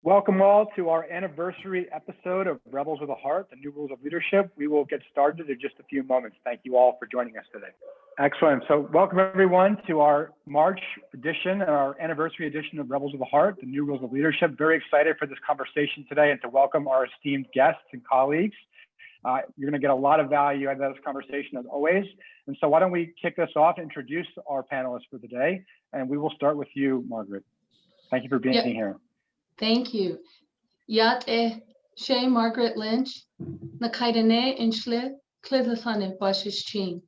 Welcome all to our anniversary episode of Rebels with a Heart, the New Rules of Leadership. We will get started in just a few moments. Thank you all for joining us today. Excellent. So welcome everyone to our March edition, our anniversary edition of Rebels with a Heart, the New Rules of Leadership. Very excited for this conversation today and to welcome our esteemed guests and colleagues. You're going to get a lot of value out of this conversation as always. And so why don't we kick this off, introduce our panelists for the day, and we will start with you, Margaret. Thank you for being here. Thank you. Yat she Margaret Lynch, Nakaidane Inchle, Clidlathane Bashishchin.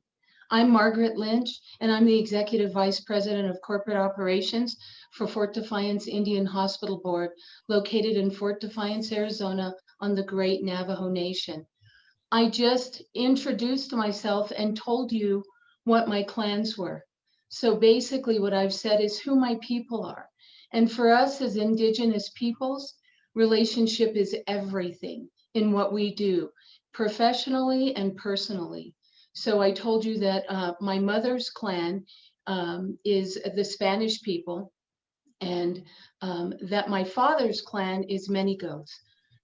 I'm Margaret Lynch, and I'm the Executive Vice President of Corporate Operations for Fort Defiance Indian Hospital Board, located in Fort Defiance, Arizona, on the Great Navajo Nation. I just introduced myself and told you what my clans were. So basically what I've said is who my people are. And for us as Indigenous peoples, relationship is everything in what we do, professionally and personally. So I told you that my mother's clan is the Spanish people, and that my father's clan is many goats.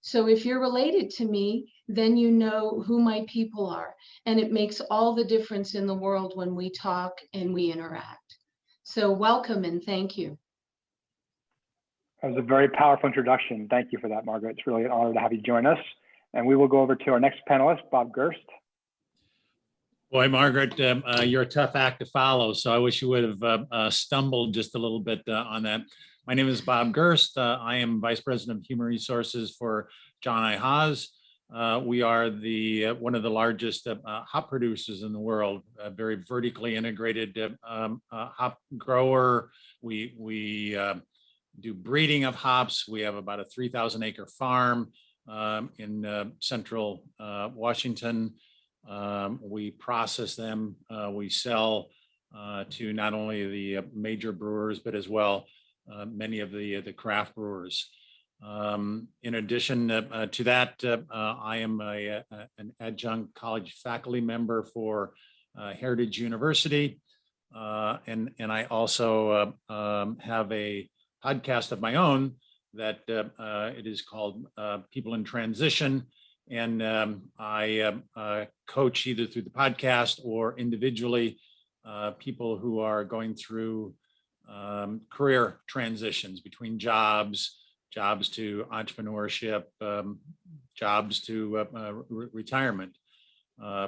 So if you're related to me, then you know who my people are. And it makes all the difference in the world when we talk and we interact. So welcome and thank you. That was a very powerful introduction. Thank you for that, Margaret. It's really an honor to have you join us. And we will go over to our next panelist, Bob Gerst. Boy, Margaret, you're a tough act to follow, so I wish you would have stumbled just a little bit on that. My name is Bob Gerst. I am Vice President of Human Resources for John I. Haas. We are one of the largest hop producers in the world, a very vertically integrated hop grower. We do breeding of hops. We have about a 3,000 acre farm in central Washington. We process them. We sell to not only the major brewers, but as well many of the craft brewers. In addition to that, I am an adjunct college faculty member for Heritage University. And I also have a podcast of my own that it is called People in Transition. And I coach either through the podcast or individually people who are going through career transitions between jobs to entrepreneurship, jobs to retirement.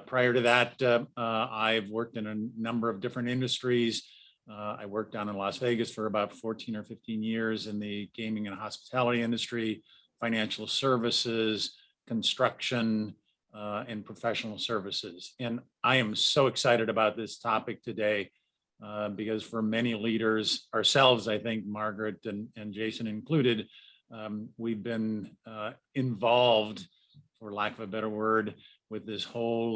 Prior to that, I've worked in a number of different industries. I worked down in Las Vegas for about 14 or 15 years in the gaming and hospitality industry, financial services, construction, and professional services. And I am so excited about this topic today because for many leaders, ourselves, I think, Margaret and Jason included, we've been involved, for lack of a better word, with this whole,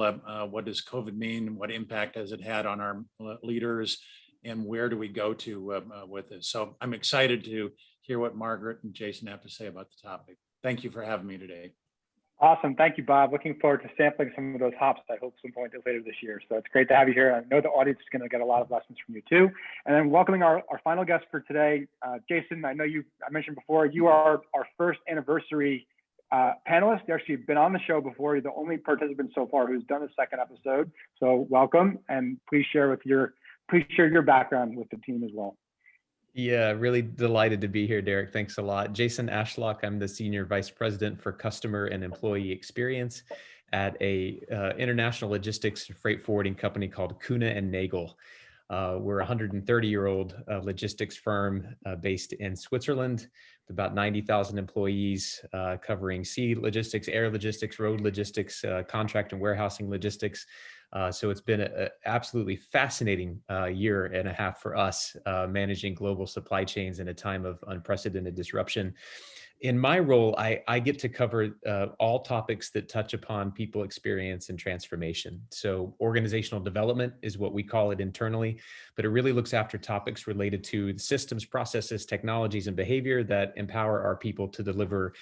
what does COVID mean? What impact has it had on our leaders? And where do we go to with this? So I'm excited to hear what Margaret and Jason have to say about the topic. Thank you for having me today. Awesome. Thank you, Bob. Looking forward to sampling some of those hops, I hope, some point later this year. So it's great to have you here. I know the audience is going to get a lot of lessons from you too. And then welcoming our final guest for today, Jason, I mentioned before, you are our first anniversary panelist. You actually have been on the show before. You're the only participant so far who's done a second episode. So welcome, and please share your background with the team as well. Yeah, really delighted to be here, Derek. Thanks a lot. Jason Ashlock. I'm the Senior Vice President for Customer and Employee Experience at a international logistics freight forwarding company called Kuehne and Nagel. We're a 130-year-old logistics firm based in Switzerland with about 90,000 employees, covering sea logistics, air logistics, road logistics, contract and warehousing logistics. So it's been an absolutely fascinating year and a half for us, managing global supply chains in a time of unprecedented disruption. In my role, I get to cover all topics that touch upon people experience and transformation. So organizational development is what we call it internally, but it really looks after topics related to the systems, processes, technologies, and behavior that empower our people to deliver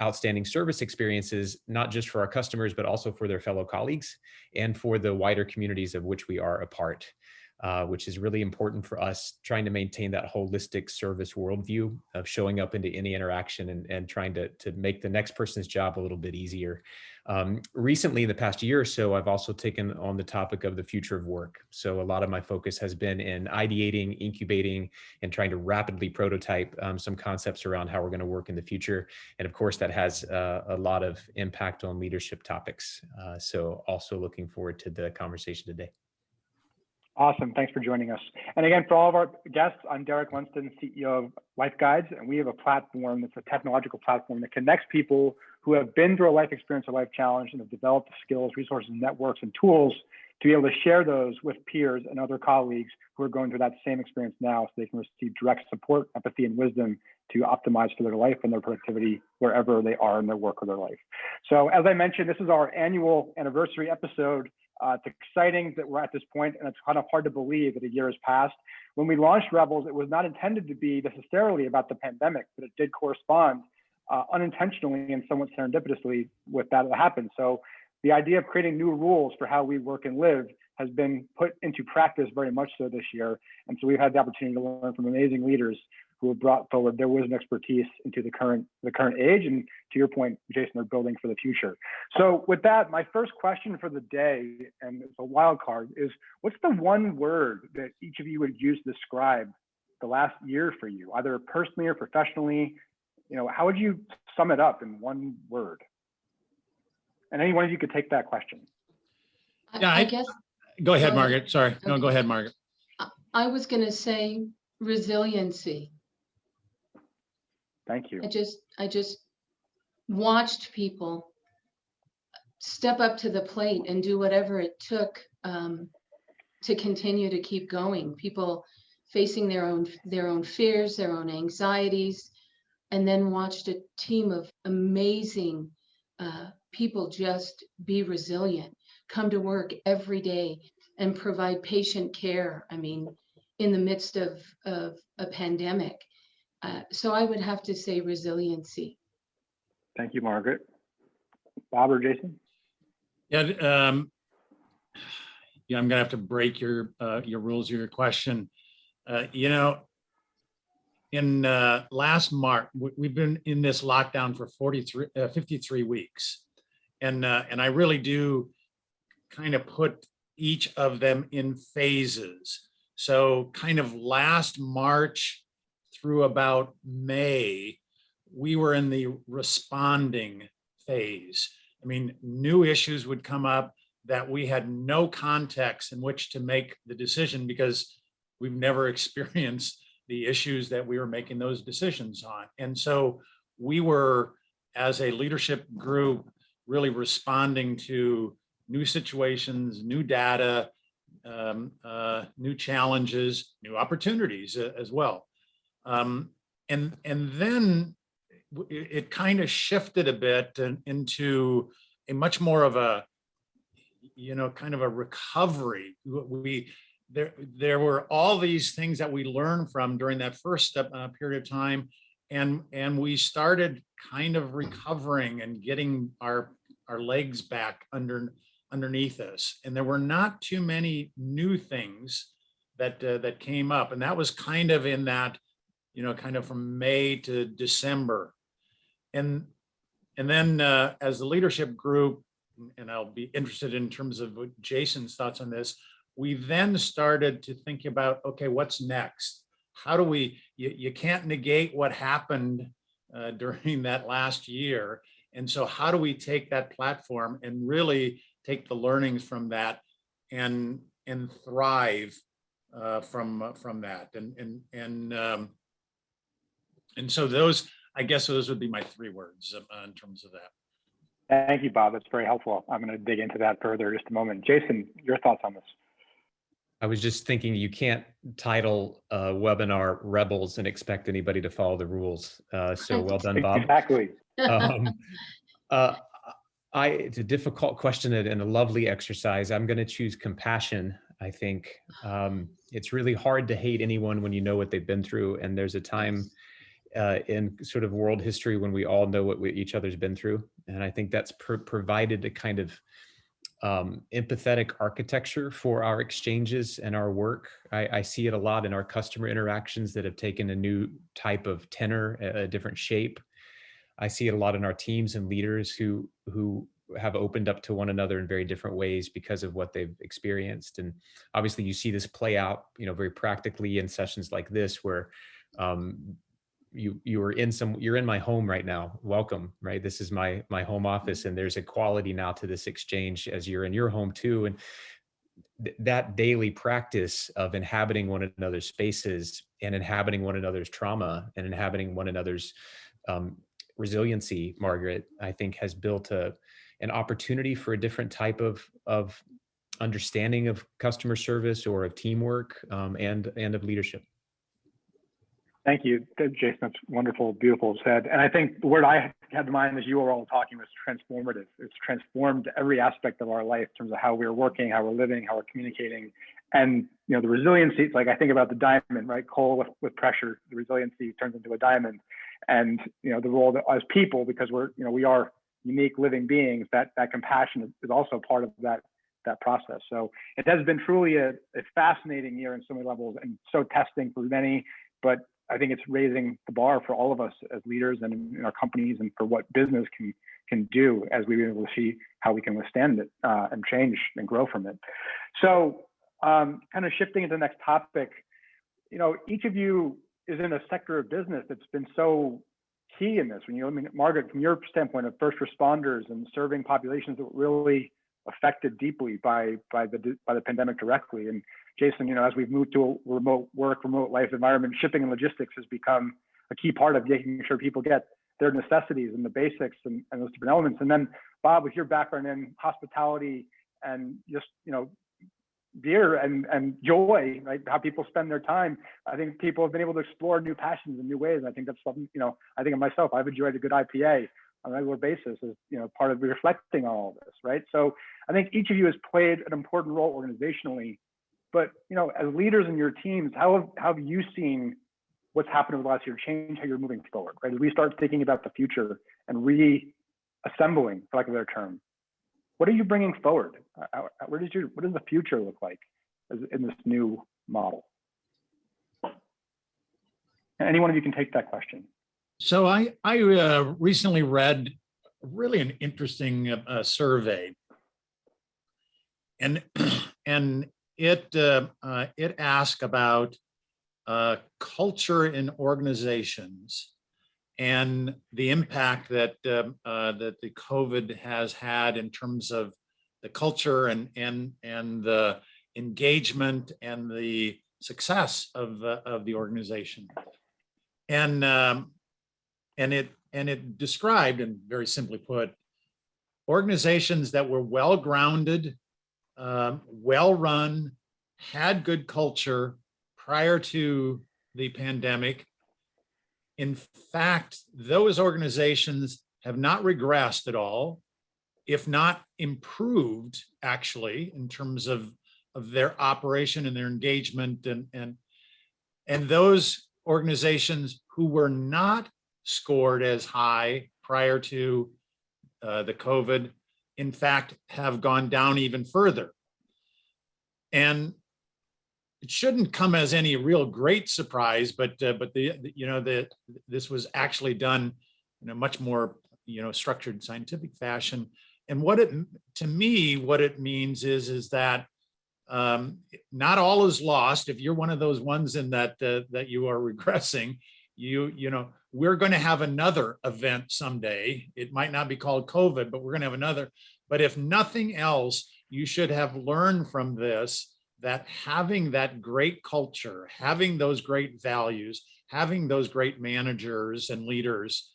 outstanding service experiences, not just for our customers, but also for their fellow colleagues and for the wider communities of which we are a part. which is really important for us, trying to maintain that holistic service worldview of showing up into any interaction and trying to make the next person's job a little bit easier. Recently, in the past year or so, I've also taken on the topic of the future of work. So a lot of my focus has been in ideating, incubating, and trying to rapidly prototype some concepts around how we're going to work in the future. And of course, that has a lot of impact on leadership topics. So also looking forward to the conversation today. Awesome. Thanks for joining us. And again, for all of our guests, I'm Derek Lundsten, CEO of LifeGuides, and we have a platform that's a technological platform that connects people who have been through a life experience or life challenge and have developed the skills, resources, networks, and tools to be able to share those with peers and other colleagues who are going through that same experience now, so they can receive direct support, empathy, and wisdom to optimize for their life and their productivity wherever they are in their work or their life. So as I mentioned, this is our annual anniversary episode. It's exciting that we're at this point, and it's kind of hard to believe that a year has passed. When we launched Rebels, it was not intended to be necessarily about the pandemic, but it did correspond unintentionally and somewhat serendipitously with that happened. So the idea of creating new rules for how we work and live has been put into practice very much so this year. And so we've had the opportunity to learn from amazing leaders who have brought forward their wisdom and expertise into the current age. And to your point, Jason, they're building for the future. So with that, my first question for the day, and it's a wild card, is what's the one word that each of you would use to describe the last year for you, either personally or professionally? You know, how would you sum it up in one word? And any one of you could take that question. Yeah, I guess. Go ahead, Margaret. Sorry. No, Okay. go ahead, Margaret. I was going to say resiliency. Thank you. I just watched people step up to the plate and do whatever it took to continue to keep going. People facing their own fears, their own anxieties, and then watched a team of amazing people just be resilient, come to work every day and provide patient care. I mean, in the midst of a pandemic. So I would have to say resiliency. Thank you, Margaret. Bob or Jason? Yeah, yeah, I'm gonna have to break your rules of your question. You know, in last March, we've been in this lockdown for 53 weeks, and I really do kind of put each of them in phases. So kind of last March through about May, we were in the responding phase. I mean, new issues would come up that we had no context in which to make the decision because we've never experienced the issues that we were making those decisions on. And so we were, as a leadership group, really responding to new situations, new data, new challenges, new opportunities as well. And then it kind of shifted a bit into a much more of a, you know, kind of a recovery. There were all these things that we learned from during that first period of time, and we started kind of recovering and getting our legs back underneath us. And there were not too many new things that came up, and that was kind of in that, you know, kind of from May to December. And then as the leadership group, and I'll be interested in terms of Jason's thoughts on this, we then started to think about, okay, what's next? How do we, you can't negate what happened during that last year. And so how do we take that platform and really take the learnings from that and thrive from that? And so those, I guess those would be my three words in terms of that. Thank you, Bob. That's very helpful. I'm going to dig into that further in just a moment. Jason, your thoughts on this? I was just thinking you can't title a webinar Rebels and expect anybody to follow the rules. So well done, Bob. Exactly. It's a difficult question and a lovely exercise. I'm going to choose compassion. I think it's really hard to hate anyone when you know what they've been through. And there's a time in sort of world history when we all know what each other's been through. And I think that's provided a kind of empathetic architecture for our exchanges and our work. I see it a lot in our customer interactions that have taken a new type of tenor, a different shape. I see it a lot in our teams and leaders who have opened up to one another in very different ways because of what they've experienced. And obviously you see this play out, very practically in sessions like this, where you're in my home right now. Welcome, right? This is my home office, and there's a quality now to this exchange as you're in your home too. And that daily practice of inhabiting one another's spaces and inhabiting one another's trauma and inhabiting one another's resiliency, Margaret, I think has built an opportunity for a different type of understanding of customer service or of teamwork and of leadership. Thank you, Jason. That's wonderful, beautiful said. And I think the word I had in mind as you were all talking was transformative. It's transformed every aspect of our life in terms of how we're working, how we're living, how we're communicating. And the resiliency, it's like I think about the diamond, right? Coal with pressure, the resiliency turns into a diamond. And the role that as people, because we are unique living beings, that compassion is also part of that process. So it has been truly a fascinating year in so many levels, and so testing for many, but I think it's raising the bar for all of us as leaders and in our companies, and for what business can do as we are able to see how we can withstand it and change and grow from it. So kind of shifting into the next topic, each of you is in a sector of business that's been so key in this. Margaret, from your standpoint of first responders and serving populations that were really affected deeply by the pandemic directly, and Jason, as we've moved to a remote work, remote life environment, shipping and logistics has become a key part of making sure people get their necessities and the basics and those different elements. And then Bob, with your background in hospitality and just beer and joy, right? How people spend their time. I think people have been able to explore new passions in new ways. And I think that's something, I think of myself, I've enjoyed a good IPA on a regular basis as, part of reflecting on all this, right? So I think each of you has played an important role organizationally, but, as leaders in your teams, how have you seen what's happened over the last year change how you're moving forward, right? As we start thinking about the future and reassembling, for lack of a better term, what are you bringing forward? What does the future look like in this new model? Any one of you can take that question. So I recently read really an interesting survey, and it asked about culture in organizations and the impact that the COVID has had in terms of the culture and the engagement and the success of the organization. And it described, and very simply put, organizations that were well-grounded, well-run, had good culture prior to the pandemic. In fact, those organizations have not regressed at all, if not improved, actually, in terms of their operation and their engagement. And those organizations who were not scored as high prior to the COVID, in fact, have gone down even further. And it shouldn't come as any real great surprise, but this was actually done in a much more structured scientific fashion. And what it means is that not all is lost. If you're one of those ones in that you are regressing, we're going to have another event someday. It might not be called COVID, but we're going to have another. But if nothing else, you should have learned from this that having that great culture, having those great values, having those great managers and leaders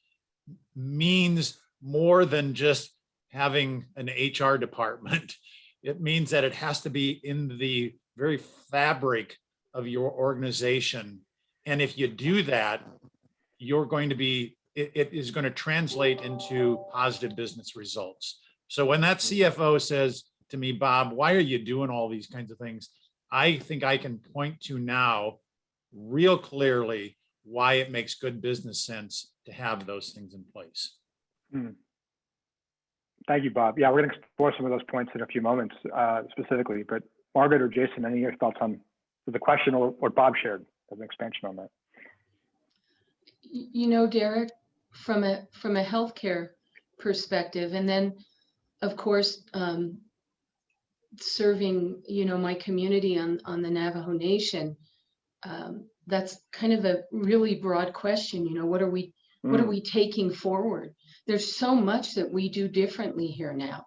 means more than just having an HR department. It means that it has to be in the very fabric of your organization. And if you do that, it is going to translate into positive business results. So when that CFO says to me, Bob, why are you doing all these kinds of things? I think I can point to now real clearly why it makes good business sense to have those things in place. Thank you, Bob. Yeah, we're going to explore some of those points in a few moments specifically, but Margaret or Jason, any of your thoughts on the question or what Bob shared as an expansion on that? You know, Derek, from a healthcare perspective, and then of course, serving, you know, my community on the Navajo Nation, that's kind of a really broad question. You know, what are we taking forward? There's so much that we do differently here now,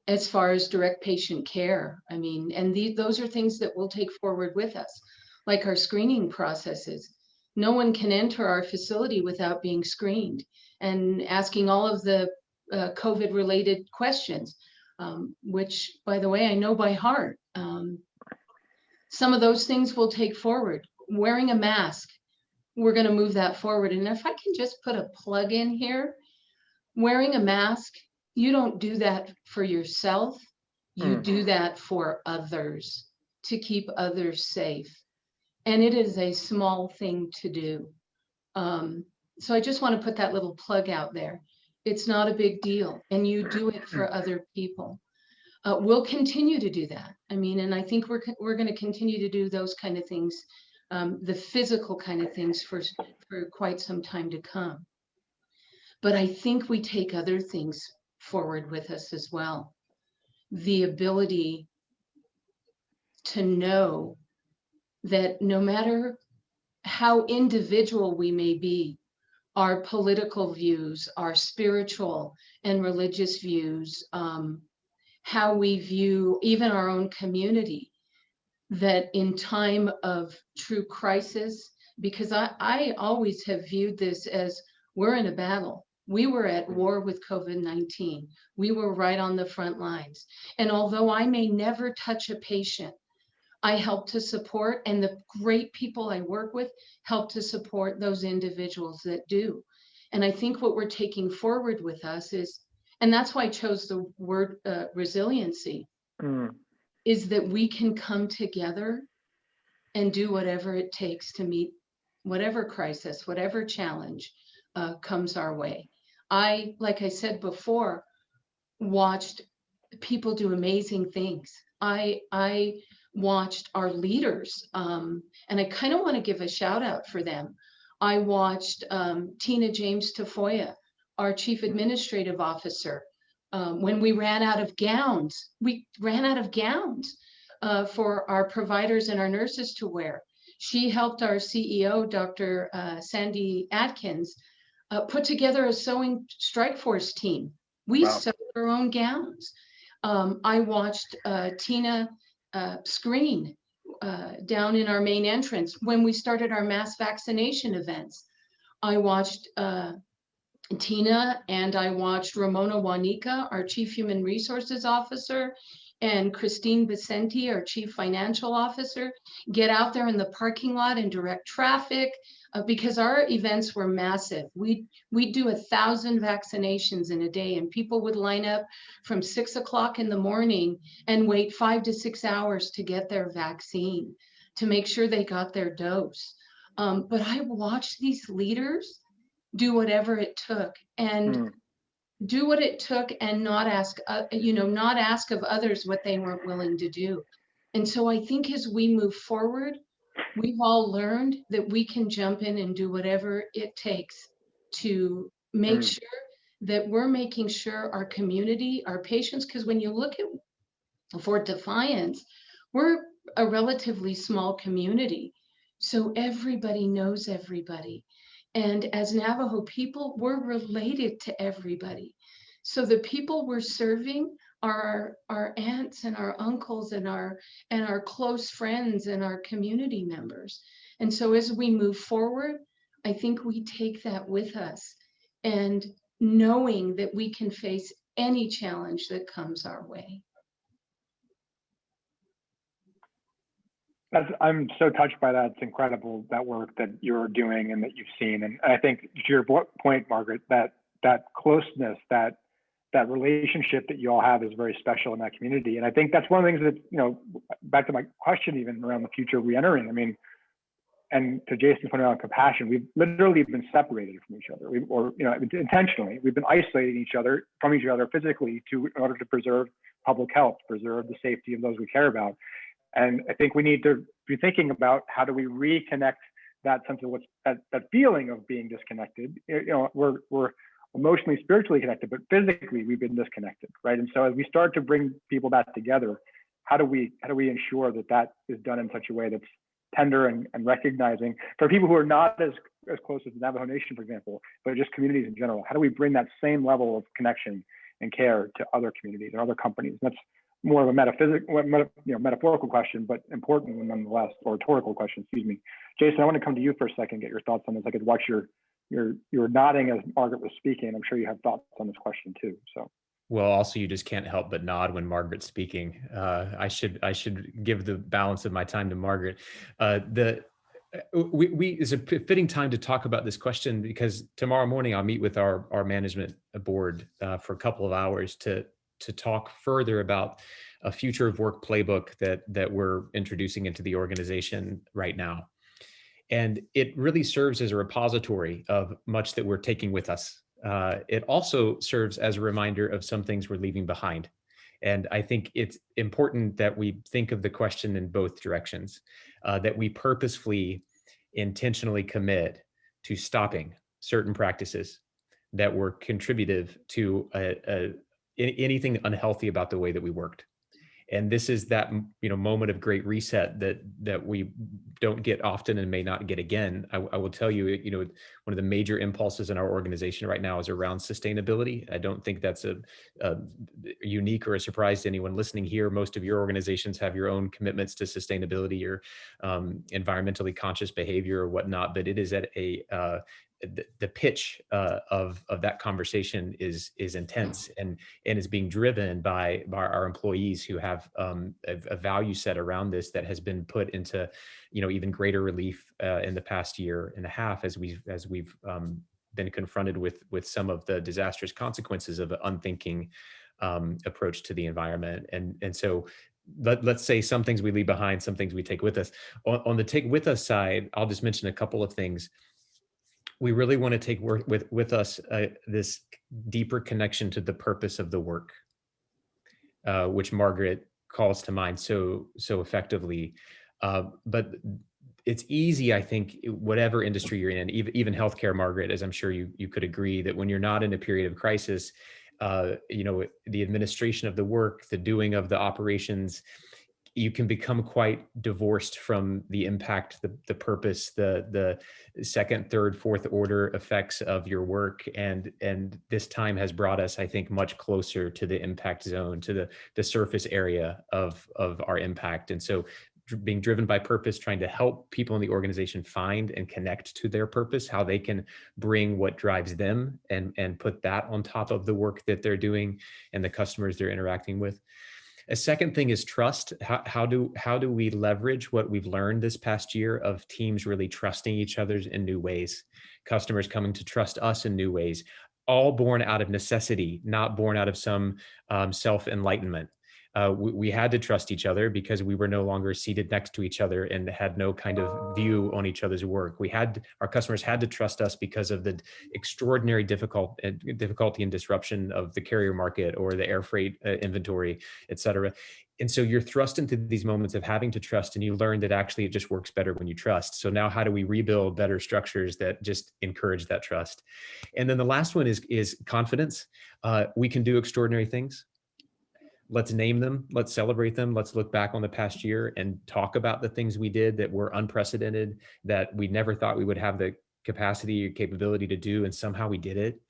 as far as direct patient care. I mean, and those are things that we'll take forward with us, like our screening processes. No one can enter our facility without being screened and asking all of the COVID-related questions, which, by the way, I know by heart. Some of those things we'll take forward. Wearing a mask, we're going to move that forward. And if I can just put a plug in here, wearing a mask, you don't do that for yourself. You do that for others, to keep others safe. And it is a small thing to do. So I just want to put that little plug out there. It's not a big deal, and you do it for other people. We'll continue to do that. I mean, and I think we're going to continue to do those kind of things, the physical kind of things for quite some time to come. But I think we take other things forward with us as well. The ability to know that no matter how individual we may be, our political views, our spiritual and religious views, how we view even our own community, that in time of true crisis, because I always have viewed this as we're in a battle. We were at war with COVID-19. We were right on the front lines. And although I may never touch a patient, I help to support, and the great people I work with help to support those individuals that do. And I think what we're taking forward with us is, and that's why I chose the word resiliency, is that we can come together and do whatever it takes to meet whatever crisis, whatever challenge comes our way. Like I said before, watched people do amazing things. I watched our leaders, and I kind of want to give a shout out for them. I watched Tina James Tafoya, our Chief Administrative Officer, when we ran out of gowns. We ran out of gowns for our providers and our nurses to wear. She helped our CEO, Dr. Sandy Atkins, put together a sewing strike force team. We sewed our own gowns. I watched Tina screen down in our main entrance when we started our mass vaccination events. I watched Tina, and I watched Ramona Wanika, our Chief Human Resources Officer, and Christine Vicente, our Chief Financial Officer, get out there in the parking lot and direct traffic, because our events were massive. We'd do 1,000 vaccinations in a day, and people would line up from 6 o'clock in the morning and wait 5 to 6 hours to get their vaccine, to make sure they got their dose. But I watched these leaders do whatever it took, and do what it took, and not ask of others what they weren't willing to do. And so I think as we move forward, we've all learned that we can jump in and do whatever it takes to make sure that we're making sure our community, our patients, because when you look at for Defiance, we're a relatively small community. So everybody knows everybody. And as Navajo people, we're related to everybody. So the people we're serving are our aunts and our uncles and our close friends and our community members. And so as we move forward, I think we take that with us, and knowing that we can face any challenge that comes our way. I'm so touched by that. It's incredible, that work that you're doing and that you've seen. And I think to your point, Margaret, that closeness, that relationship that you all have is very special in that community. And I think that's one of the things that, back to my question, even around the future reentering. I mean, And to Jason's point on compassion, we've literally been separated from each other, intentionally. We've been isolating each other from each other physically in order to preserve public health, preserve the safety of those we care about. And I think we need to be thinking about how do we reconnect that sense of that feeling of being disconnected. We're emotionally, spiritually connected, but physically we've been disconnected, right? And so as we start to bring people back together, how do we ensure that is done in such a way that's tender and recognizing for people who are not as close as the Navajo Nation, for example, but just communities in general? How do we bring that same level of connection and care to other communities and other companies? And that's more of a metaphorical question, but important nonetheless, or rhetorical question, excuse me. Jason, I want to come to you for a second, get your thoughts on this. I could watch you were nodding as Margaret was speaking. I'm sure you have thoughts on this question too. So. Well, also you just can't help but nod when Margaret's speaking. I should give the balance of my time to Margaret. It's a fitting time to talk about this question because tomorrow morning I'll meet with our management board for a couple of hours to talk further about a future of work playbook that we're introducing into the organization right now. And it really serves as a repository of much that we're taking with us. It also serves as a reminder of some things we're leaving behind. And I think it's important that we think of the question in both directions, that we purposefully, intentionally commit to stopping certain practices that were contributive to anything unhealthy about the way that we worked. And this is that moment of great reset that we don't get often and may not get again. I will tell you, one of the major impulses in our organization right now is around sustainability. I don't think that's a unique or a surprise to anyone listening here. Most of your organizations have your own commitments to sustainability or environmentally conscious behavior or whatnot, but it is at the pitch of that conversation is intense and is being driven by our employees who have a value set around this that has been put into even greater relief in the past year and a half as we've been confronted with some of the disastrous consequences of an unthinking approach to the environment. And so let's say some things we leave behind, some things we take with us. On the take with us side, I'll just mention a couple of things. We really want to take work with us this deeper connection to the purpose of the work, which Margaret calls to mind so effectively. But it's easy, I think, whatever industry you're in, even healthcare, Margaret, as I'm sure you could agree, that when you're not in a period of crisis, the administration of the work, the doing of the operations, you can become quite divorced from the impact, the purpose, the second, third, fourth order effects of your work. And this time has brought us, I think, much closer to the impact zone, to the surface area of our impact. And so being driven by purpose, trying to help people in the organization find and connect to their purpose, how they can bring what drives them and put that on top of the work that they're doing and the customers they're interacting with. A second thing is trust. How do we leverage what we've learned this past year of teams really trusting each other in new ways, customers coming to trust us in new ways, all born out of necessity, not born out of some self-enlightenment. We had to trust each other because we were no longer seated next to each other and had no kind of view on each other's work. Our customers had to trust us because of the extraordinary difficulty and disruption of the carrier market or the air freight inventory, et cetera. And so you're thrust into these moments of having to trust, and you learn that actually it just works better when you trust. So now how do we rebuild better structures that just encourage that trust? And then the last one is confidence. We can do extraordinary things. Let's name them, let's celebrate them, let's look back on the past year and talk about the things we did that were unprecedented, that we never thought we would have the capacity or capability to do, and somehow we did it.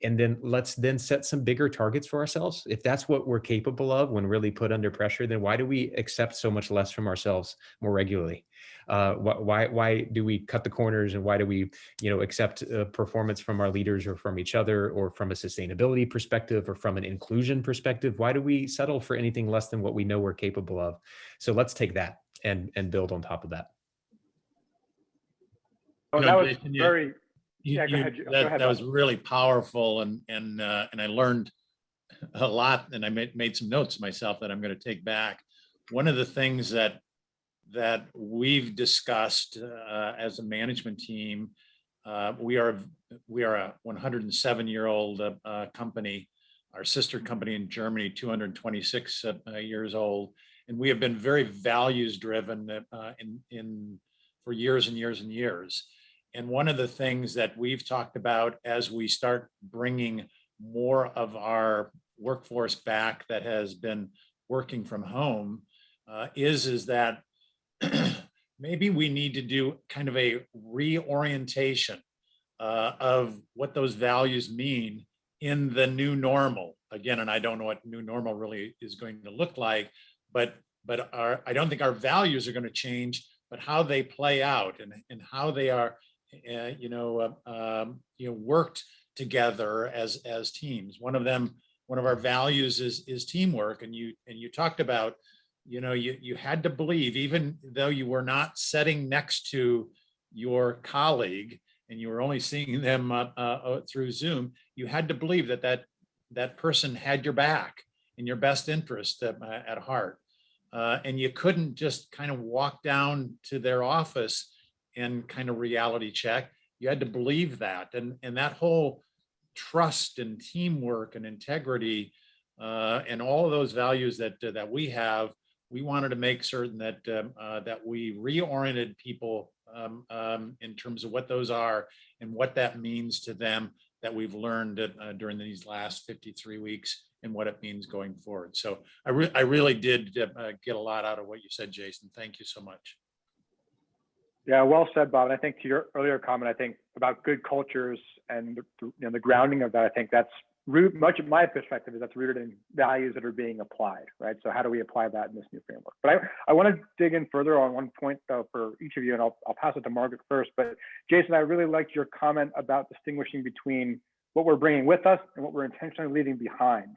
And then let's set some bigger targets for ourselves. If that's what we're capable of when really put under pressure, then why do we accept so much less from ourselves more regularly? Why do we cut the corners, and why do we accept performance from our leaders or from each other, or from a sustainability perspective or from an inclusion perspective? Why do we settle for anything less than what we know we're capable of? So let's take that and build on top of that. Oh, that was very... Yeah, go ahead. That was really powerful, and I learned a lot, and I made some notes myself that I'm going to take back. One of the things that that we've discussed as a management team. We are a 107-year-old company. Our sister company in Germany, 226 years old, and we have been very values driven for years and years and years. And one of the things that we've talked about as we start bringing more of our workforce back that has been working from home is that maybe we need to do kind of a reorientation of what those values mean in the new normal. Again, and I don't know what new normal really is going to look like, but I don't think our values are going to change, but how they play out and how they are, worked together as teams. One of our values is teamwork, and you talked about, you had to believe, even though you were not sitting next to your colleague and you were only seeing them through Zoom, you had to believe that person had your back and your best interest at heart. And you couldn't just kind of walk down to their office and kind of reality check. You had to believe that. And that whole trust and teamwork and integrity and all of those values that we have, we wanted to make certain that we reoriented people in terms of what those are and what that means to them, that we've learned during these last 53 weeks and what it means going forward. So I really did get a lot out of what you said, Jason. Thank you so much. Yeah, well said, Bob. And I think to your earlier comment, I think about good cultures and the grounding of that, I think that's much of my perspective is that's rooted in values that are being applied, right? So how do we apply that in this new framework? But I want to dig in further on one point though for each of you, and I'll pass it to Margaret first. But Jason, I really liked your comment about distinguishing between what we're bringing with us and what we're intentionally leaving behind.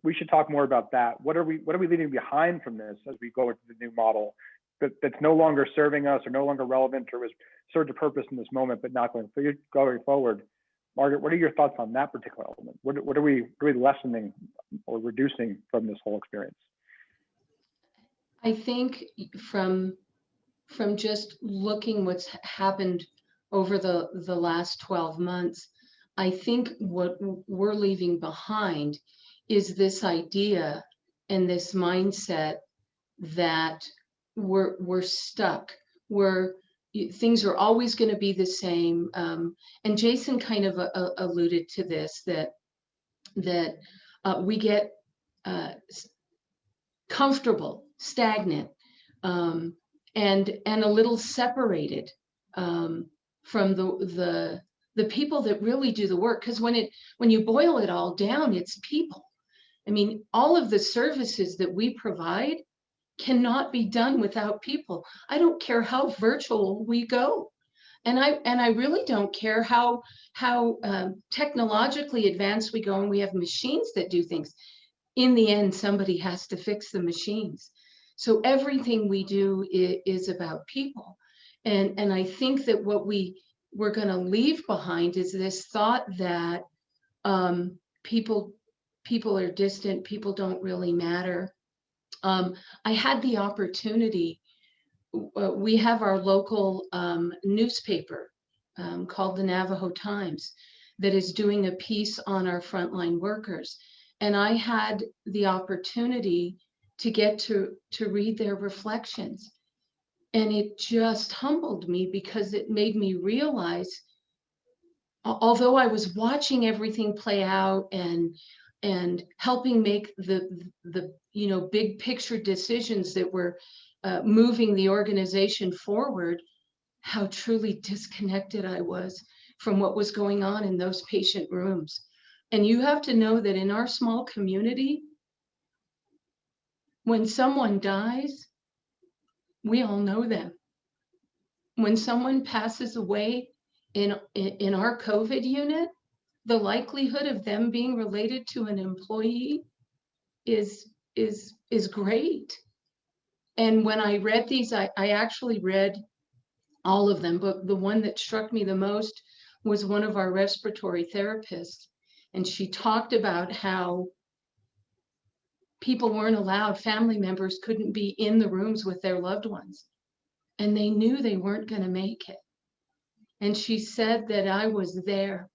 We should talk more about that. What are we leaving behind from this as we go into the new model that's no longer serving us or no longer relevant or was served a purpose in this moment, but not going forward? Margaret, what are your thoughts on that particular element? What are we lessening or reducing from this whole experience? I think from just looking what's happened over the last 12 months, I think what we're leaving behind is this idea and this mindset that we're stuck. Things are always going to be the same. And Jason kind of alluded to this, that we get comfortable, stagnant, and a little separated from the people that really do the work. Because when you boil it all down, it's people. I mean, all of the services that we provide cannot be done without people. I don't care how virtual we go. And I really don't care how technologically advanced we go and we have machines that do things. In the end, somebody has to fix the machines. So everything we do is about people. And I think that what we're going to leave behind is this thought that people are distant, people don't really matter. I had the opportunity, we have our local newspaper called the Navajo Times that is doing a piece on our frontline workers. And I had the opportunity to get to read their reflections. And it just humbled me because it made me realize, although I was watching everything play out and helping make the big picture decisions that were moving the organization forward, how truly disconnected I was from what was going on in those patient rooms. And you have to know that in our small community, when someone dies, we all know them. When someone passes away in our COVID unit, the likelihood of them being related to an employee is great. And when I read these, I actually read all of them, but the one that struck me the most was one of our respiratory therapists. And she talked about how people weren't allowed, family members couldn't be in the rooms with their loved ones and they knew they weren't going to make it. And she said that I was there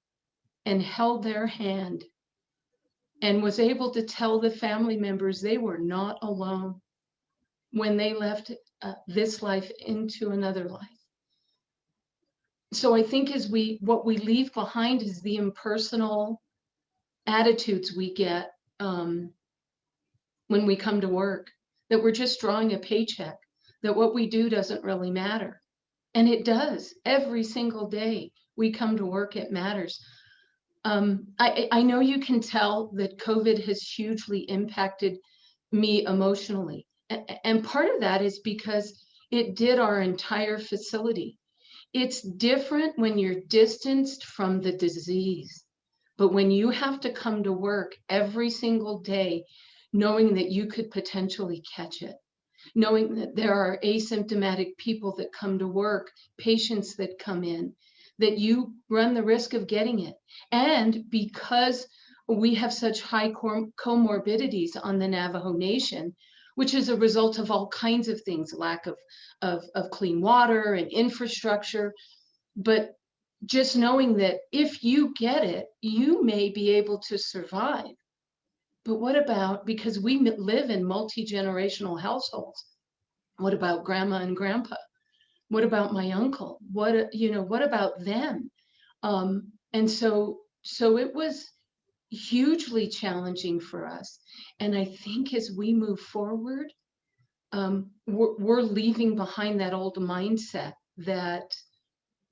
and held their hand and was able to tell the family members they were not alone when they left this life into another life. So I think what we leave behind is the impersonal attitudes we get when we come to work, that we're just drawing a paycheck, that what we do doesn't really matter. And it does. Every single day we come to work, it matters. I know you can tell that COVID has hugely impacted me emotionally. And part of that is because it did our entire facility. It's different when you're distanced from the disease, but when you have to come to work every single day, knowing that you could potentially catch it, knowing that there are asymptomatic people that come to work, patients that come in, that you run the risk of getting it. And because we have such high comorbidities on the Navajo Nation, which is a result of all kinds of things, lack of clean water and infrastructure, but just knowing that if you get it, you may be able to survive. But what about, because we live in multi-generational households, what about grandma and grandpa? What about my uncle? What about them? And so it was hugely challenging for us. And I think as we move forward, we're leaving behind that old mindset that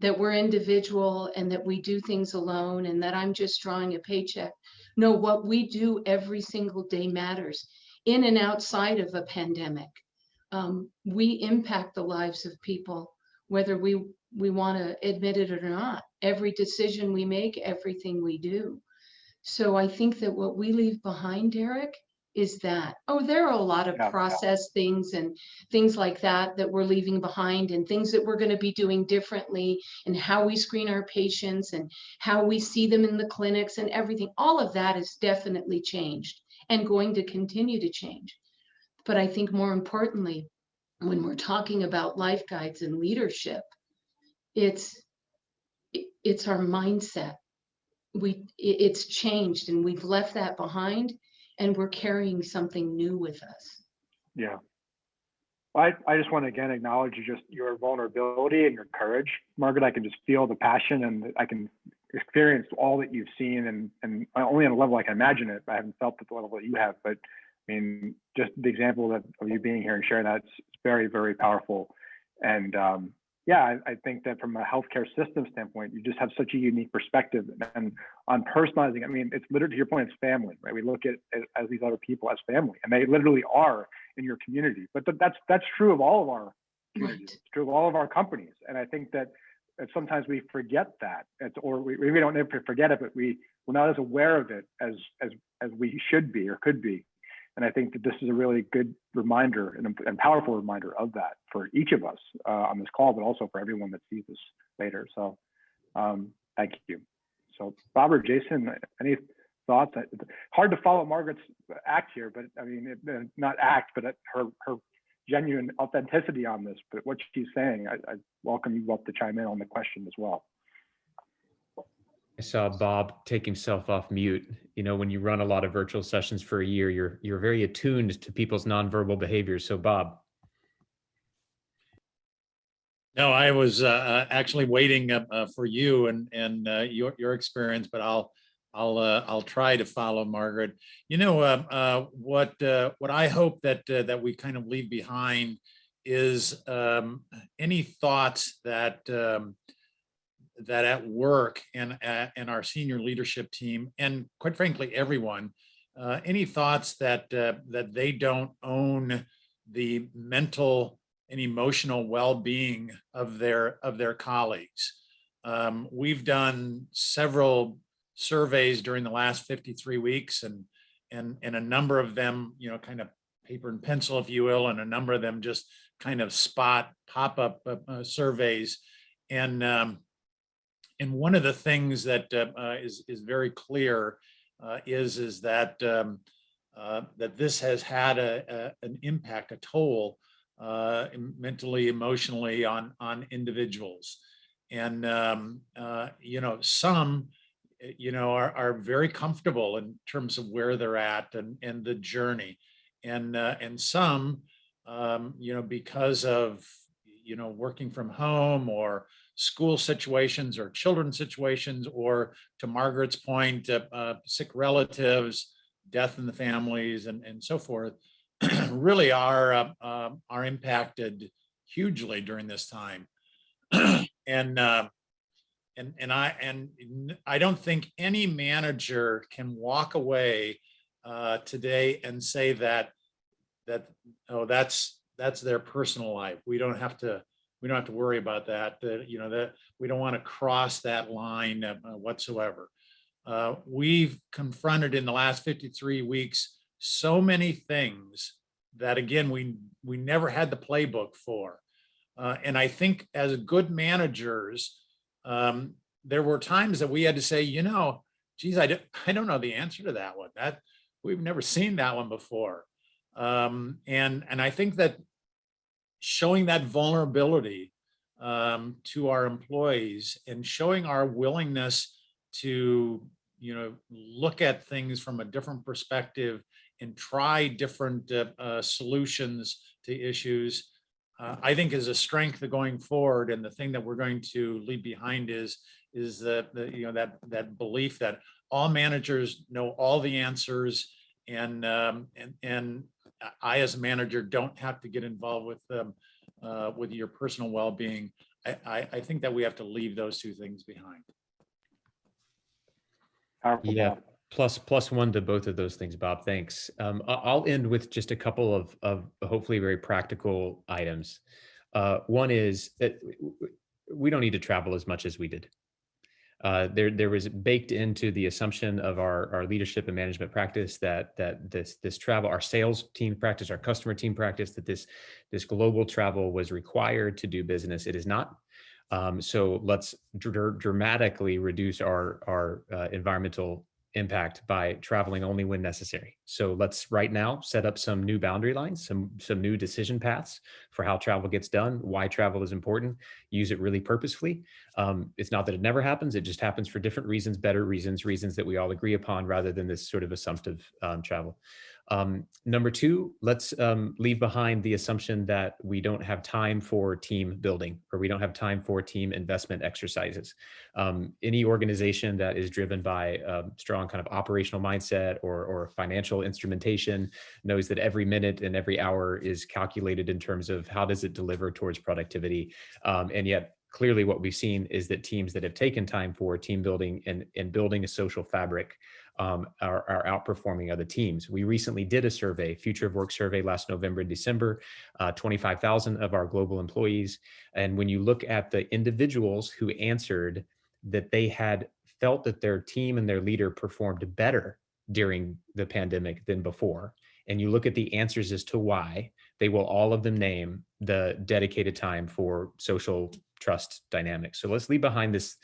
we're individual and that we do things alone and that I'm just drawing a paycheck. No, what we do every single day matters in and outside of a pandemic. We impact the lives of people, whether we want to admit it or not. Every decision we make, everything we do. So I think that what we leave behind, Derek, is that, there are a lot of process things and things like that we're leaving behind, and things that we're going to be doing differently, and how we screen our patients and how we see them in the clinics and everything. All of that is definitely changed and going to continue to change. But I think more importantly, when we're talking about LifeGuides and leadership, it's our mindset. It's changed, and we've left that behind, and we're carrying something new with us. Yeah. I just want to again acknowledge your vulnerability and your courage, Margaret. I can just feel the passion, and I can experience all that you've seen, and only on a level I can imagine it. I haven't felt at the level that you have, but I mean, just the example of you being here and sharing that, it's very, very powerful. And I think that from a healthcare system standpoint, you just have such a unique perspective. And on personalizing, I mean, it's literally, to your point, it's family, right? We look at as these other people as family, and they literally are in your community. But that's true of all of our communities. It's true of all of our companies. And I think that sometimes we forget that, or we don't ever forget it, but we're not as aware of it as we should be or could be. And I think that this is a really good reminder and powerful reminder of that for each of us on this call, but also for everyone that sees this later. So thank you. So Bob or Jason, any thoughts? Hard to follow Margaret's act here, but I mean, not act, but her genuine authenticity on this, but what she's saying, I welcome you up to chime in on the question as well. I saw Bob take himself off mute. You know, when you run a lot of virtual sessions for a year, you're very attuned to people's nonverbal behaviors. So Bob. No, I was actually waiting for you and your experience, but I'll try to follow Margaret. You know, what I hope that we kind of leave behind is any thoughts that at work and our senior leadership team, and quite frankly, everyone, any thoughts that they don't own the mental and emotional well-being of their colleagues. We've done several surveys during the last 53 weeks, and a number of them, you know, kind of paper and pencil, if you will, and a number of them just kind of spot pop-up surveys. And one of the things that is very clear is that that this has had an impact, a toll mentally, emotionally on individuals. And, some, are very comfortable in terms of where they're at and the journey. And some, because of, working from home or school situations or children situations, or to Margaret's point, sick relatives, death in the families, and so forth, really are impacted hugely during this time. and I don't think any manager can walk away today and say that oh, that's their personal life. We don't have to worry about that. That we don't want to cross that line whatsoever. We've confronted in the last 53 weeks so many things that, again, we never had the playbook for. And I think as good managers, there were times that we had to say, geez, I don't know the answer to that one. That we've never seen that one before. And I think that showing that vulnerability to our employees and showing our willingness to, look at things from a different perspective and try different solutions to issues, I think is a strength of going forward. And the thing that we're going to leave behind is that belief that all managers know all the answers, and I, as a manager, don't have to get involved with your personal well-being. I think that we have to leave those two things behind. Powerful, Yeah. Bob. Plus one to both of those things, Bob. Thanks. I'll end with just a couple of hopefully very practical items. One is that we don't need to travel as much as we did. There was baked into the assumption of our leadership and management practice that this travel, our sales team practice, our customer team practice, that this global travel was required to do business. It is not. So let's dramatically reduce our environmental impact by traveling only when necessary. So let's right now set up some new boundary lines, some new decision paths for how travel gets done, why travel is important, use it really purposefully. It's not that it never happens, it just happens for different reasons, better reasons that we all agree upon, rather than this sort of assumptive travel. Number two, let's leave behind the assumption that we don't have time for team building, or we don't have time for team investment exercises. Any organization that is driven by a strong kind of operational mindset or financial instrumentation knows that every minute and every hour is calculated in terms of how does it deliver towards productivity. And yet, clearly what we've seen is that teams that have taken time for team building and building a social fabric are outperforming other teams. We recently did a survey, Future of Work survey, last November and December, 25,000 of our global employees. And when you look at the individuals who answered that they had felt that their team and their leader performed better during the pandemic than before, and you look at the answers as to why, they will all of them name the dedicated time for social trust dynamics. So let's leave behind this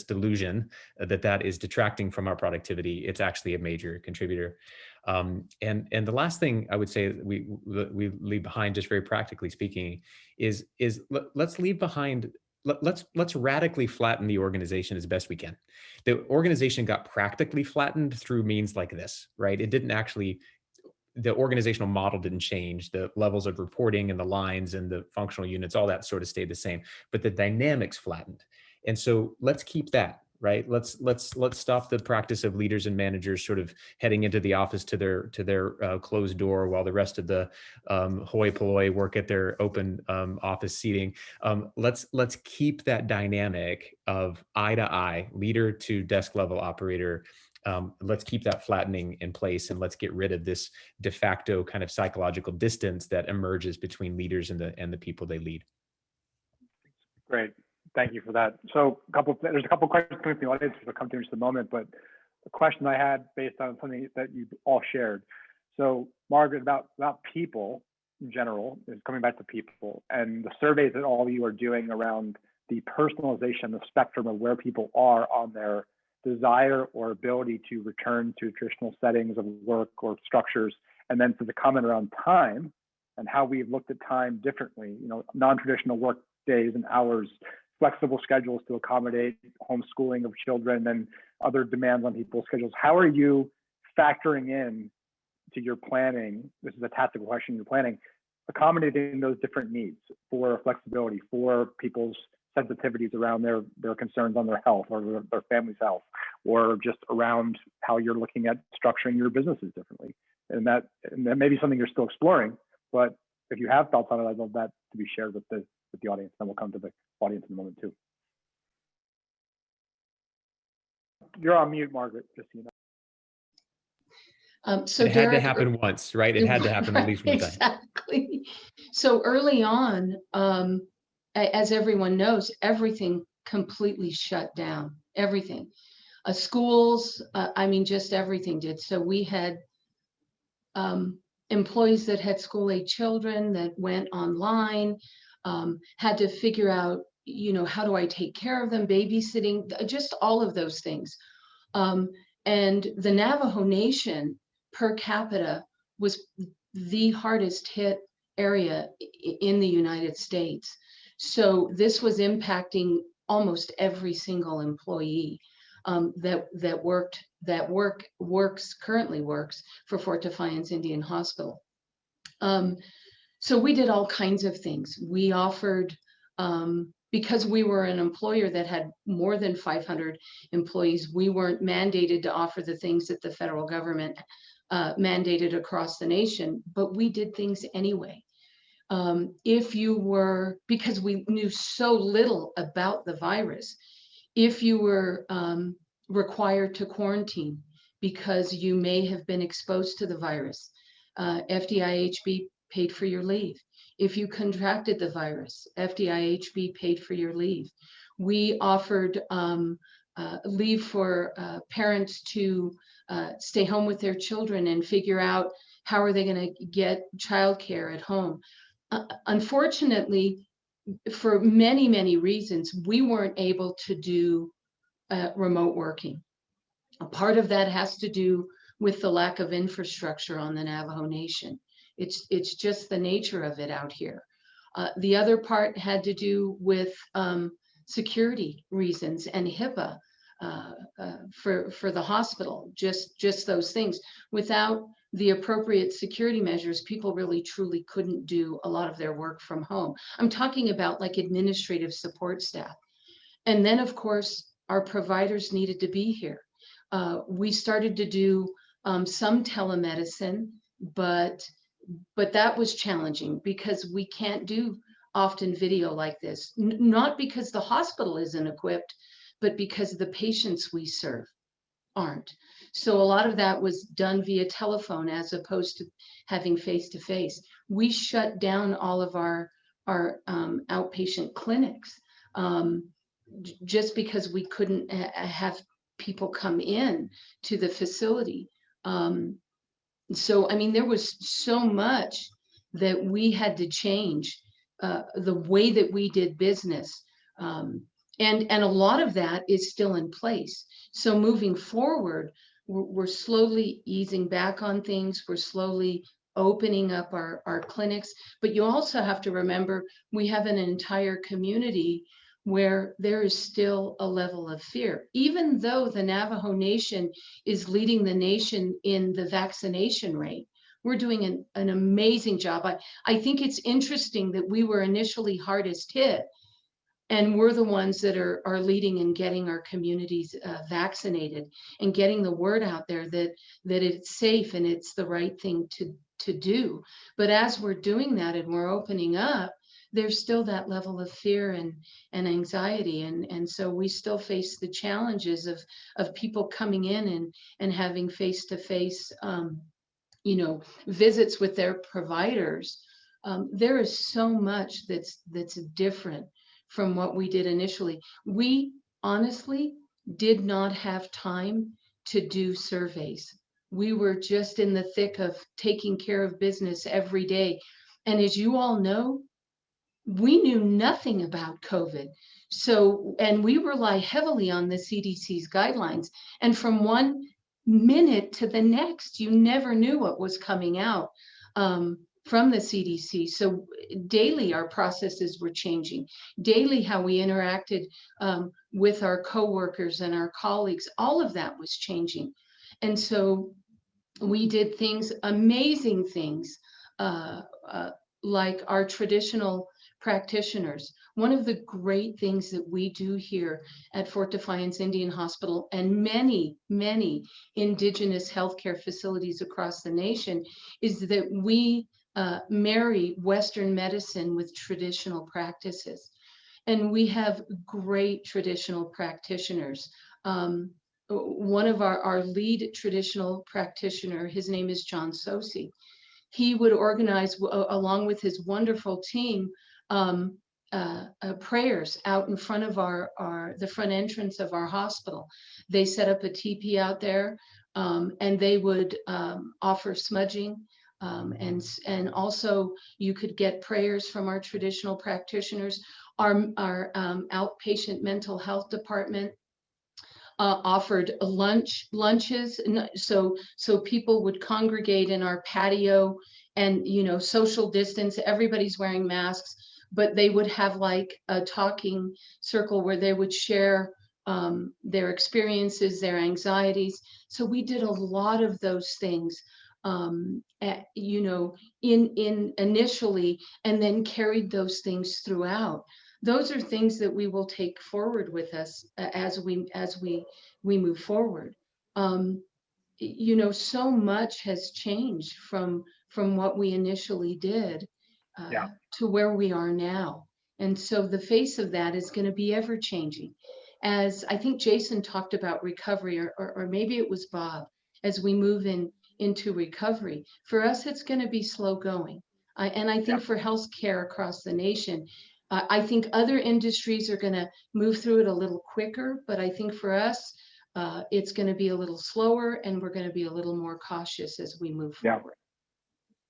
delusion that is detracting from our productivity. It's actually a major contributor. And the last thing I would say that we leave behind, just very practically speaking, is let's leave behind. Let's radically flatten the organization as best we can. The organization got practically flattened through means like this, right? It didn't actually. The organizational model didn't change. The levels of reporting and the lines and the functional units, all that sort of stayed the same, but the dynamics flattened. And so let's keep that, right? Let's stop the practice of leaders and managers sort of heading into the office to their closed door while the rest of the hoi polloi work at their open office seating. Let's keep that dynamic of eye to eye, leader to desk level operator. Let's keep that flattening in place, and let's get rid of this de facto kind of psychological distance that emerges between leaders and the people they lead. Great, thank you for that. So there's a couple questions coming from the audience that will come to in just a moment, but the question I had based on something that you all shared. So Margaret, about people in general, is coming back to people, and the surveys that all of you are doing around the personalization, the spectrum of where people are on their desire or ability to return to traditional settings of work or structures. And then for the comment around time, and how we've looked at time differently, non-traditional work days and hours, flexible schedules to accommodate homeschooling of children and other demands on people's schedules. How are you factoring in to your planning? This is a tactical question, you're planning, accommodating those different needs for flexibility, for people's sensitivities around their concerns on their health or their family's health, or just around how you're looking at structuring your businesses differently. And that may be something you're still exploring, but if you have thoughts on it, I'd love that to be shared with the audience. Then we'll come to the audience in a moment too. You're on mute, Margaret, just so you know. So it Derek, had to happen once, right? It had to happen at least one time. Exactly. So early on, as everyone knows, everything completely shut down. Everything, schools. I mean, just everything did. So we had employees that had school-age children that went online, had to figure out, how do I take care of them, babysitting, just all of those things. And the Navajo Nation per capita was the hardest hit area in the United States. So this was impacting almost every single employee currently works for Fort Defiance Indian Hospital. So we did all kinds of things. We offered, because we were an employer that had more than 500 employees, we weren't mandated to offer the things that the federal government mandated across the nation, but we did things anyway. Because we knew so little about the virus, if you were required to quarantine because you may have been exposed to the virus, FDIHB paid for your leave. If you contracted the virus, FDIHB paid for your leave. We offered leave for parents to stay home with their children and figure out how are they going to get childcare at home. Unfortunately, for many, many reasons, we weren't able to do remote working. A part of that has to do with the lack of infrastructure on the Navajo Nation. It's just the nature of it out here. The other part had to do with security reasons and HIPAA for the hospital, just those things. Without the appropriate security measures, people really truly couldn't do a lot of their work from home. I'm talking about like administrative support staff. And then of course, our providers needed to be here. We started to do some telemedicine, but that was challenging because we can't do often video like this, not because the hospital isn't equipped, but because the patients we serve aren't. So a lot of that was done via telephone as opposed to having face-to-face. We shut down all of our outpatient clinics just because we couldn't have people come in to the facility. So, I mean, there was so much that we had to change the way that we did business. And a lot of that is still in place. So moving forward, we're slowly easing back on things. We're slowly opening up our clinics. But you also have to remember, we have an entire community where there is still a level of fear. Even though the Navajo Nation is leading the nation in the vaccination rate, we're doing an amazing job. I think it's interesting that we were initially hardest hit, and we're the ones that are leading and getting our communities vaccinated and getting the word out there that it's safe and it's the right thing to do. But as we're doing that and we're opening up, there's still that level of fear and anxiety. And so we still face the challenges of people coming in and having face-to-face visits with their providers. There is so much that's different from what we did initially. We honestly did not have time to do surveys. We were just in the thick of taking care of business every day. And as you all know, we knew nothing about COVID. So, and we rely heavily on the CDC's guidelines. And from one minute to the next, you never knew what was coming out. from the CDC. So daily our processes were changing. Daily how we interacted with our coworkers and our colleagues, all of that was changing. And so we did things, amazing things, like our traditional practitioners. One of the great things that we do here at Fort Defiance Indian Hospital and many, many indigenous healthcare facilities across the nation is that we marry Western medicine with traditional practices. And we have great traditional practitioners. One of our lead traditional practitioner, his name is John Sosi. He would organize, along with his wonderful team, prayers out in front of the front entrance of our hospital. They set up a teepee out there, and they would offer smudging. And also you could get prayers from our traditional practitioners. Our outpatient mental health department offered lunches, so people would congregate in our patio, and social distance, everybody's wearing masks, but they would have like a talking circle where they would share their experiences, their anxieties. So we did a lot of those things in initially, and then carried those things throughout. Those are things that we will take forward with us as we move forward. So much has changed from what we initially did to where we are now. And so the face of that is going to be ever changing. As I think Jason talked about recovery, or maybe it was Bob, as we move into recovery, for us, it's going to be slow going. And I think for healthcare across the nation, I think other industries are going to move through it a little quicker, but I think for us, it's going to be a little slower, and we're going to be a little more cautious as we move forward.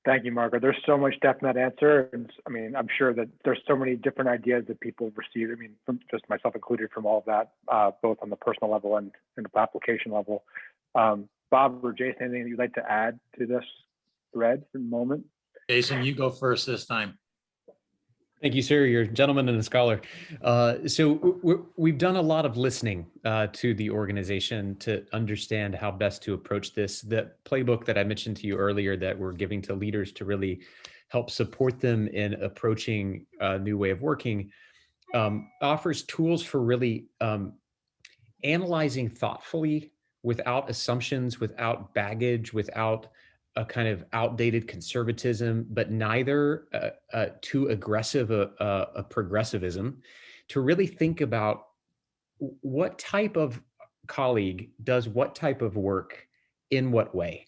Thank you, Margaret. There's so much depth in that answer. And I mean, I'm sure that there's so many different ideas that people have received. I mean, from just myself included, from all of that, both on the personal level and the application level. Bob or Jason, anything that you'd like to add to this thread for the moment? Jason, you go first this time. Thank you, sir. You're a gentleman and a scholar. So we've done a lot of listening to the organization to understand how best to approach this. The playbook that I mentioned to you earlier that we're giving to leaders to really help support them in approaching a new way of working offers tools for really analyzing thoughtfully, without assumptions, without baggage, without a kind of outdated conservatism, but neither too aggressive a progressivism, to really think about what type of colleague does what type of work in what way.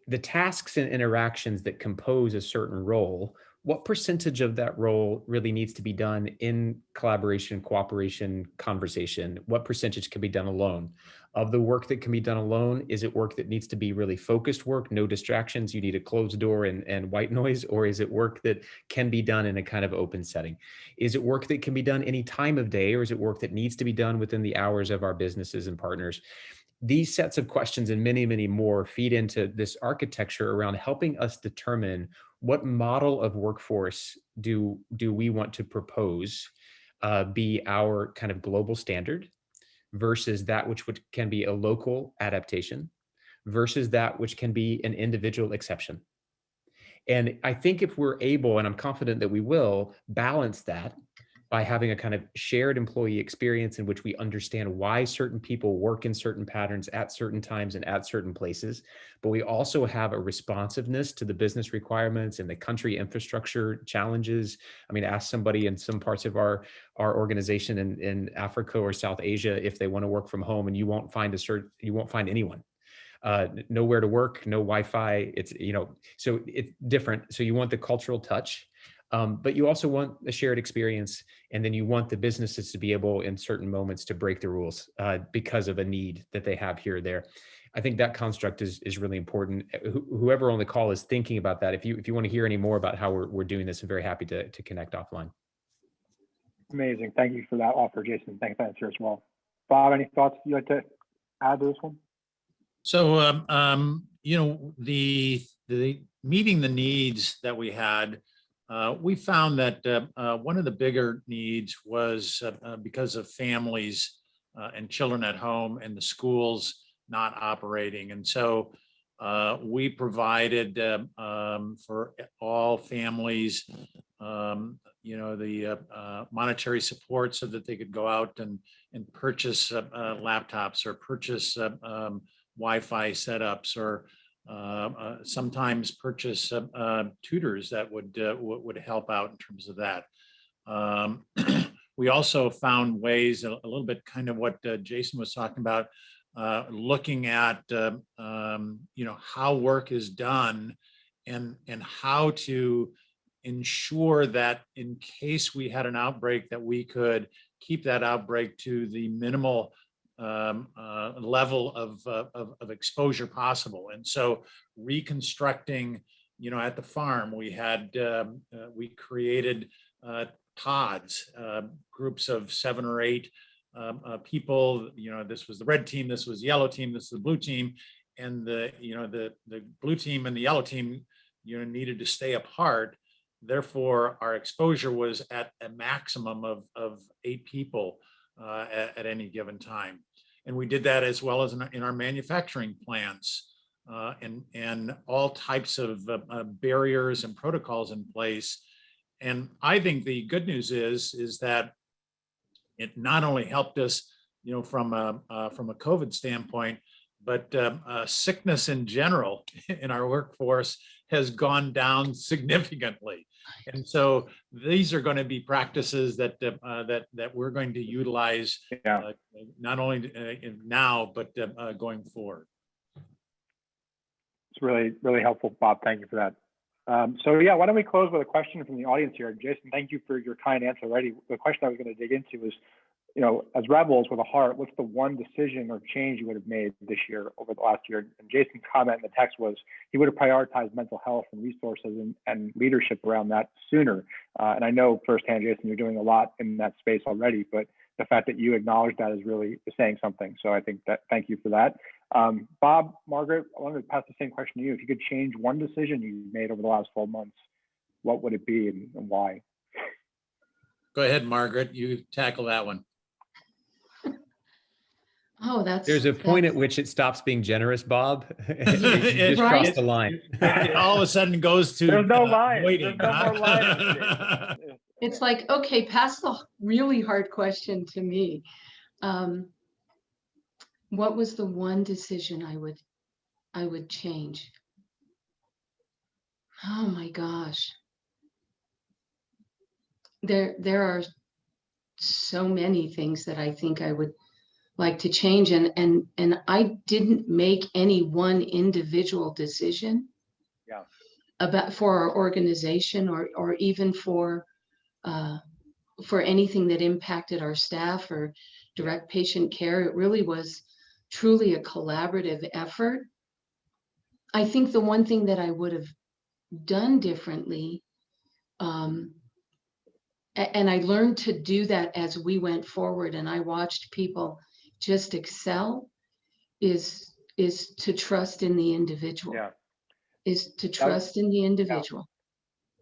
The tasks and interactions that compose a certain role, what percentage of that role really needs to be done in collaboration, cooperation, conversation? What percentage can be done alone? Of the work that can be done alone, is it work that needs to be really focused work, no distractions, you need a closed door and white noise? Or is it work that can be done in a kind of open setting? Is it work that can be done any time of day, or is it work that needs to be done within the hours of our businesses and partners? These sets of questions and many, many more feed into this architecture around helping us determine what model of workforce do we want to propose be our kind of global standard versus that which can be a local adaptation versus that which can be an individual exception. And I think if we're able, and I'm confident that we will, balance that by having a kind of shared employee experience in which we understand why certain people work in certain patterns at certain times and at certain places, but we also have a responsiveness to the business requirements and the country infrastructure challenges. I mean, ask somebody in some parts of our organization in Africa or South Asia if they want to work from home, and you won't find anyone. Nowhere to work, no Wi-Fi. It's, so it's different. So you want the cultural touch. But you also want a shared experience, and then you want the businesses to be able in certain moments to break the rules because of a need that they have here or there. I think that construct is really important. Whoever on the call is thinking about that, if you want to hear any more about how we're doing this, I'm very happy to connect offline. Amazing. Thank you for that offer, Jason. Thanks for that answer as well. Bob, any thoughts you'd like to add to this one? So, the meeting the needs that we had, we found that one of the bigger needs was because of families and children at home and the schools not operating. And so we provided for all families, the monetary support so that they could go out and purchase laptops or purchase Wi-Fi setups, or sometimes purchase tutors that would help out in terms of that. We also found ways, a little bit kind of what Jason was talking about, looking at how work is done and how to ensure that in case we had an outbreak, that we could keep that outbreak to the minimal level of exposure possible. And so reconstructing, at the farm, we had, we created pods, groups of 7 or 8 people. This was the red team, this was the yellow team, this is the blue team. And the blue team and the yellow team, needed to stay apart. Therefore, our exposure was at a maximum of 8 people at any given time. And we did that as well as in our manufacturing plants, and all types of barriers and protocols in place. And I think the good news is that it not only helped us, from a COVID standpoint, but sickness in general in our workforce has gone down significantly. And so these are going to be practices that we're going to utilize, not only now, but going forward. It's really, really helpful, Bob. Thank you for that. Why don't we close with a question from the audience here? Jason, thank you for your kind answer already. The question I was going to dig into is, as rebels with a heart, what's the one decision or change you would have made this year over the last year? And Jason's comment in the text was he would have prioritized mental health and resources and leadership around that sooner. And I know firsthand, Jason, you're doing a lot in that space already, but the fact that you acknowledge that is really saying something. So I think that, thank you for that. Bob, Margaret, I wanted to pass the same question to you. If you could change one decision you made over the last 12 months, what would it be and why? Go ahead, Margaret, you tackle that one. Oh, there's a point at which it stops being generous, Bob. You just crossed the line. It all of a sudden goes to there's no line. Waiting, There's no more line. It's like, okay, pass the really hard question to me. What was the one decision I would change? Oh my gosh. There are so many things that I think I would like to change, and I didn't make any one individual decision for our organization or even for anything that impacted our staff or direct patient care. It really was truly a collaborative effort. I think the one thing that I would have done differently, and I learned to do that as we went forward, and I watched people just excel, is to trust in the individual. Is to trust in the individual.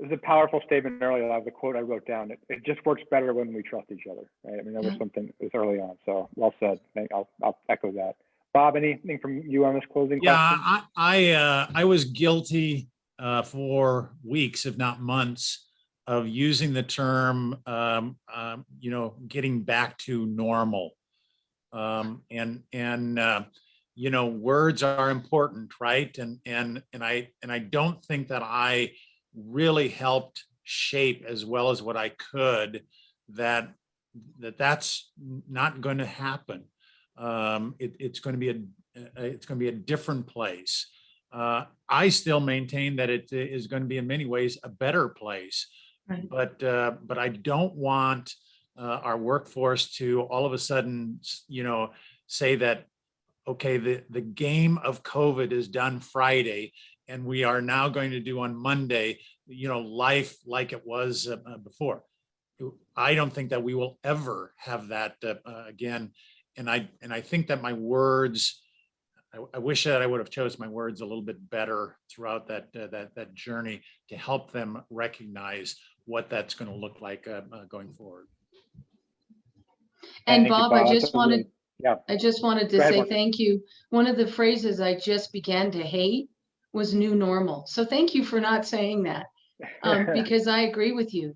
It was a powerful statement earlier. That was a quote I wrote down. It just works better when we trust each other, right? I mean, that was something that was early on. So well said. I'll echo that. Bob, anything from you on this closing question? I was guilty for weeks, if not months, of using the term, getting back to normal. Words are important, right? And I don't think that I really helped shape as well as what I could that's not going to happen. It's going to be a different place. I still maintain that it is going to be in many ways a better place, right. But I don't want our workforce to all of a sudden, say that, okay, the game of COVID is done Friday, and we are now going to do on Monday, life like it was before. I don't think that we will ever have that again. And I think that my words I wish that I would have chosen my words a little bit better throughout that journey to help them recognize what that's going to look like going forward. And Thank you, Bob, I That's just a wanted, really- yeah. I just wanted to Go ahead, say Margaret. thank you. One of the phrases I just began to hate was new normal. So thank you for not saying that, because I agree with you.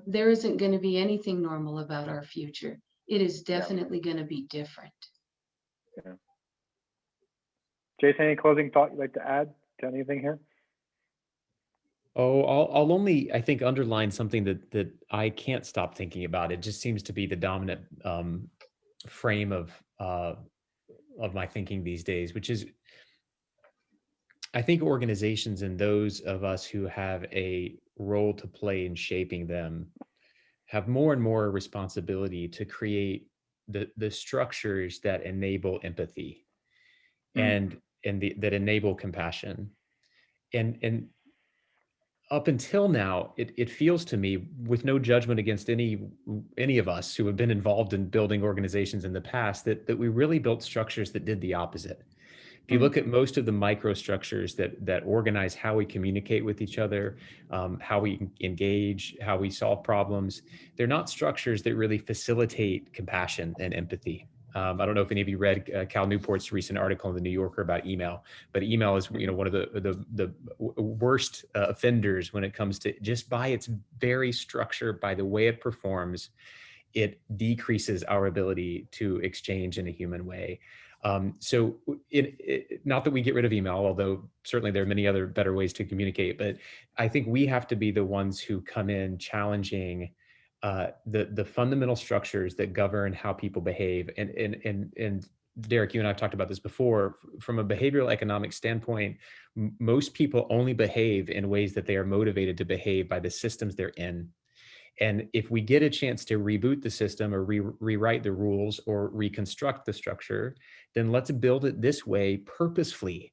There isn't going to be anything normal about our future. It is definitely going to be different. Yeah. Jason, any closing thought you'd like to add to anything here? Oh, I'll only, I think, underline something that I can't stop thinking about. It just seems to be the dominant frame of my thinking these days, which is, I think organizations and those of us who have a role to play in shaping them have more and more responsibility to create the structures that enable empathy and that enable compassion. And up until now, it feels to me, with no judgment against any of us who have been involved in building organizations in the past, that we really built structures that did the opposite. If you look at most of the microstructures that organize how we communicate with each other, how we engage, how we solve problems, they're not structures that really facilitate compassion and empathy. I don't know if any of you read Cal Newport's recent article in the New Yorker about email, but email is, one of the worst offenders when it comes to, just by its very structure, by the way it performs, it decreases our ability to exchange in a human way. So not that we get rid of email, although certainly there are many other better ways to communicate, but I think we have to be the ones who come in challenging the fundamental structures that govern how people behave. And Derek, you and I have talked about this before. From a behavioral economic standpoint, most people only behave in ways that they are motivated to behave by the systems they're in. And if we get a chance to reboot the system or rewrite the rules or reconstruct the structure, then let's build it this way purposefully.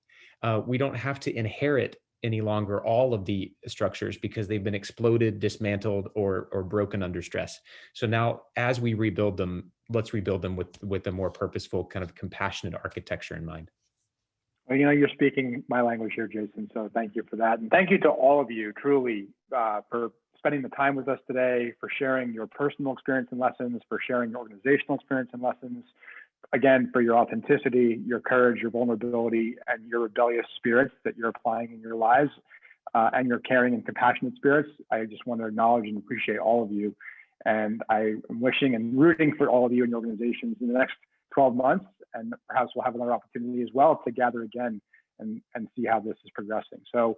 We don't have to inherit any longer all of the structures because they've been exploded, dismantled, or broken under stress. So now, as we rebuild them, let's rebuild them with a more purposeful, kind of compassionate architecture in mind. Well, you're speaking my language here, Jason, so thank you for that. And thank you to all of you, truly, for spending the time with us today, for sharing your personal experience and lessons, for sharing your organizational experience and lessons, again, for your authenticity, your courage, your vulnerability, and your rebellious spirits that you're applying in your lives, and your caring and compassionate spirits. I just want to acknowledge and appreciate all of you. And I am wishing and rooting for all of you and your organizations in the next 12 months, and perhaps we'll have another opportunity as well to gather again and see how this is progressing. So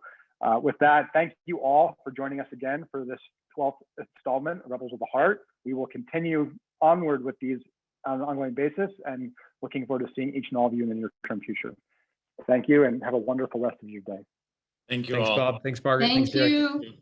with that, thank you all for joining us again for this 12th installment of Rebels with a Heart. We will continue onward with these on an ongoing basis, and looking forward to seeing each and all of you in the near-term future. Thank you, and have a wonderful rest of your day. Thank you Thanks, all. Bob. Thanks, Margaret. Thank Thanks, Derek. you.